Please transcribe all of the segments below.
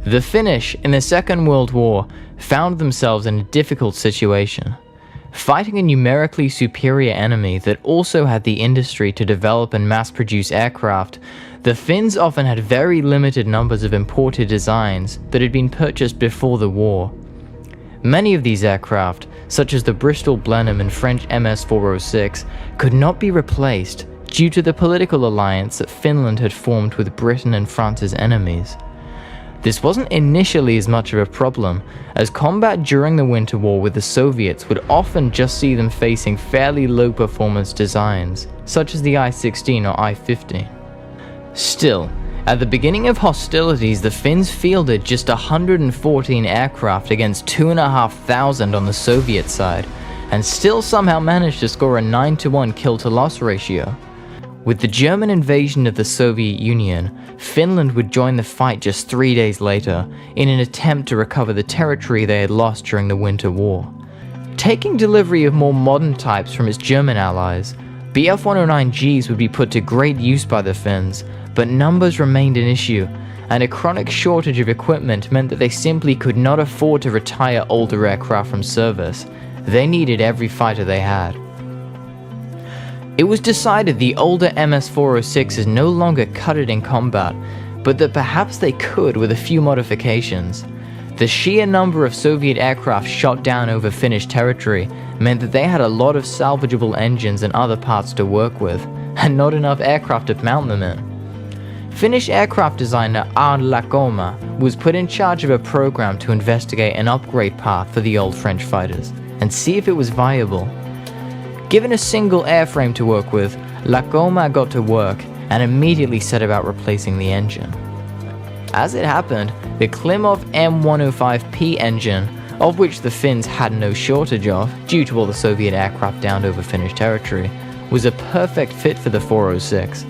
The Finnish, in the Second World War, found themselves in a difficult situation. Fighting a numerically superior enemy that also had the industry to develop and mass-produce aircraft, the Finns often had very limited numbers of imported designs that had been purchased before the war. Many of these aircraft, such as the Bristol Blenheim and French MS-406, could not be replaced due to the political alliance that Finland had formed with Britain and France's enemies. This wasn't initially as much of a problem, as combat during the Winter War with the Soviets would often just see them facing fairly low performance designs, such as the I-16 or I-15. Still, at the beginning of hostilities, the Finns fielded just 114 aircraft against 2,500 on the Soviet side, and still somehow managed to score a 9-to-1 kill-to-loss ratio. With the German invasion of the Soviet Union, Finland would join the fight just 3 days later, in an attempt to recover the territory they had lost during the Winter War. Taking delivery of more modern types from its German allies, Bf-109Gs would be put to great use by the Finns, but numbers remained an issue, and a chronic shortage of equipment meant that they simply could not afford to retire older aircraft from service. They needed every fighter they had. It was decided the older MS-406s no longer cut it in combat, but that perhaps they could with a few modifications. The sheer number of Soviet aircraft shot down over Finnish territory meant that they had a lot of salvageable engines and other parts to work with, and not enough aircraft to mount them in. Finnish aircraft designer Arne Lacoma was put in charge of a program to investigate an upgrade path for the old French fighters, and see if it was viable. Given a single airframe to work with, Lacoma got to work and immediately set about replacing the engine. As it happened, the Klimov M105P engine, of which the Finns had no shortage of due to all the Soviet aircraft downed over Finnish territory, was a perfect fit for the 406.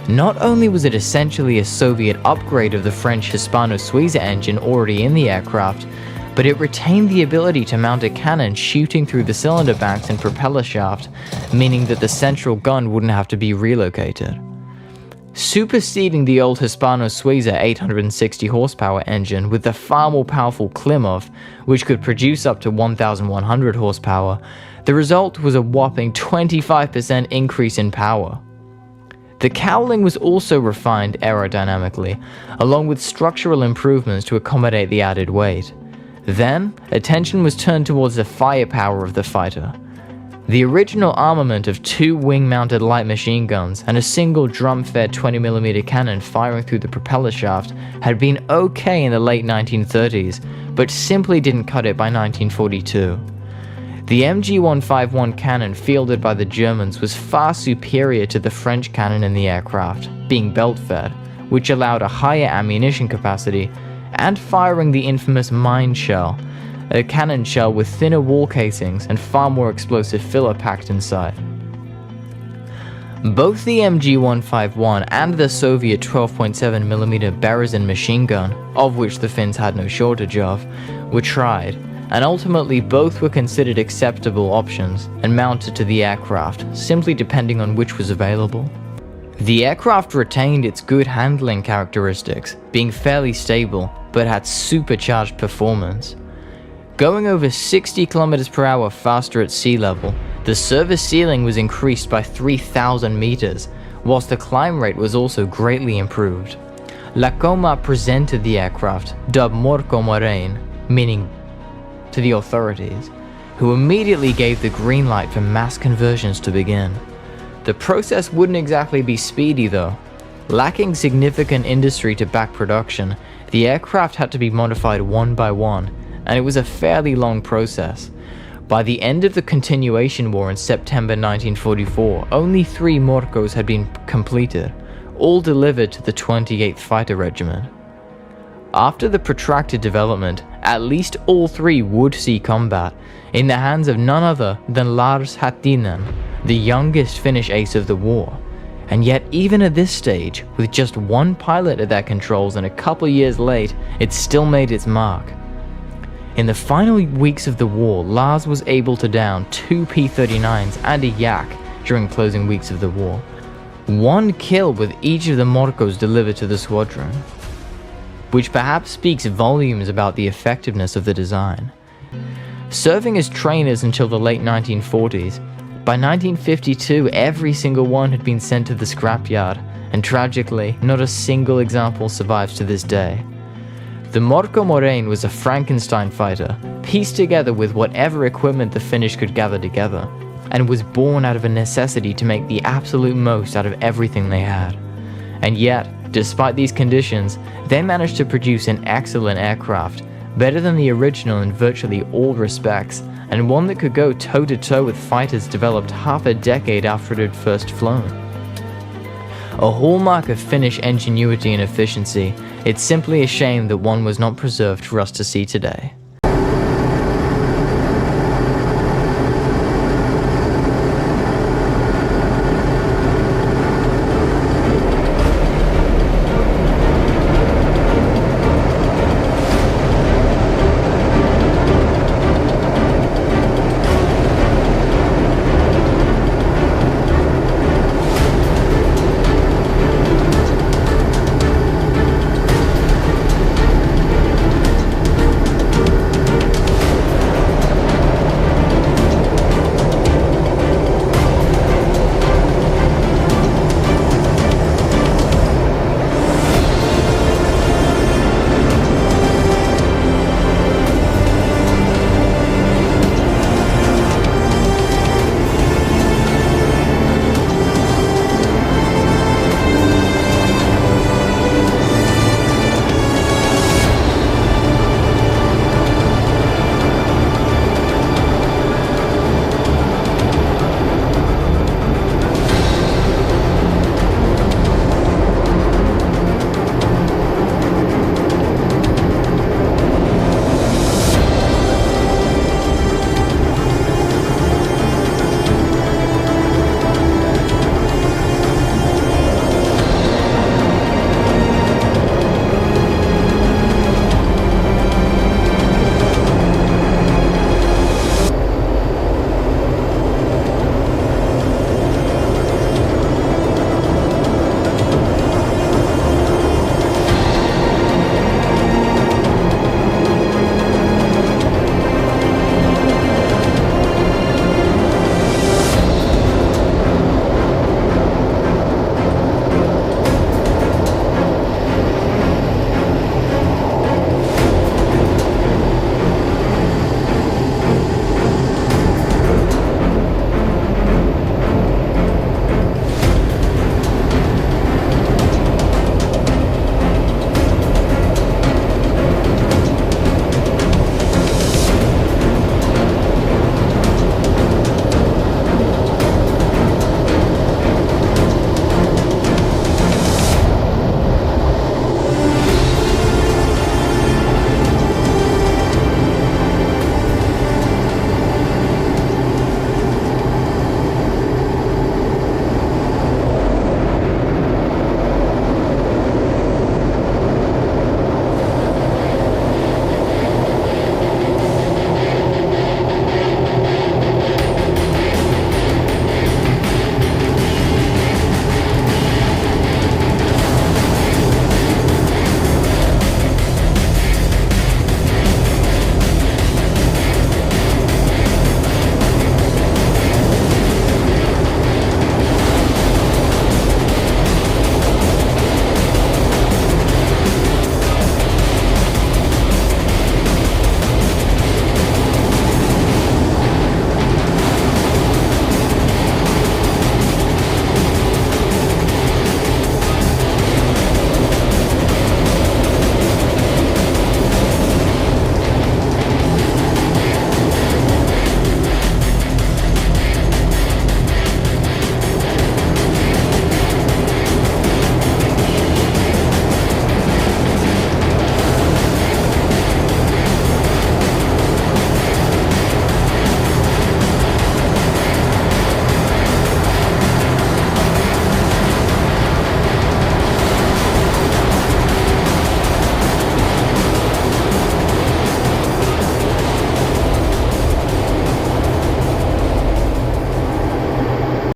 Not only was it essentially a Soviet upgrade of the French Hispano-Suiza engine already in the aircraft, but it retained the ability to mount a cannon shooting through the cylinder banks and propeller shaft, meaning that the central gun wouldn't have to be relocated. Superseding the old Hispano-Suiza 860 horsepower engine with the far more powerful Klimov, which could produce up to 1,100 horsepower, the result was a whopping 25% increase in power. The cowling was also refined aerodynamically, along with structural improvements to accommodate the added weight. Then, attention was turned towards the firepower of the fighter. The original armament of 2 wing-mounted light machine guns and a single drum-fed 20mm cannon firing through the propeller shaft had been okay in the late 1930s, but simply didn't cut it by 1942. The MG-151 cannon fielded by the Germans was far superior to the French cannon in the aircraft, being belt-fed, which allowed a higher ammunition capacity, and firing the infamous mine shell, a cannon shell with thinner wall casings and far more explosive filler packed inside. Both the MG-151 and the Soviet 12.7mm Berezin machine gun, of which the Finns had no shortage of, were tried, and ultimately both were considered acceptable options and mounted to the aircraft, simply depending on which was available. The aircraft retained its good handling characteristics, being fairly stable, but had supercharged performance. Going over 60 km/h faster at sea level, the service ceiling was increased by 3,000 meters, whilst the climb rate was also greatly improved. Lacoma presented the aircraft, dubbed Morko Moraine, meaning to the authorities, who immediately gave the green light for mass conversions to begin. The process wouldn't exactly be speedy though. Lacking significant industry to back production, the aircraft had to be modified one by one, and it was a fairly long process. By the end of the continuation war in September 1944, only 3 Morkos had been completed, all delivered to the 28th Fighter Regiment. After the protracted development, at least all 3 would see combat, in the hands of none other than Lars Hattinen, the youngest Finnish ace of the war. And yet even at this stage, with just 1 pilot at their controls and a couple years late, it still made its mark. In the final weeks of the war, Lars was able to down 2 P-39s and a Yak during closing weeks of the war. 1 kill with each of the Morkos delivered to the squadron. which perhaps speaks volumes about the effectiveness of the design. Serving as trainers until the late 1940s, by 1952 every single one had been sent to the scrapyard, and tragically, not a single example survives to this day. The Morko Moraine was a Frankenstein fighter, pieced together with whatever equipment the Finnish could gather together, and was born out of a necessity to make the absolute most out of everything they had. And yet, despite these conditions, they managed to produce an excellent aircraft, better than the original in virtually all respects, and one that could go toe-to-toe with fighters developed half a decade after it had first flown. A hallmark of Finnish ingenuity and efficiency, it's simply a shame that one was not preserved for us to see today.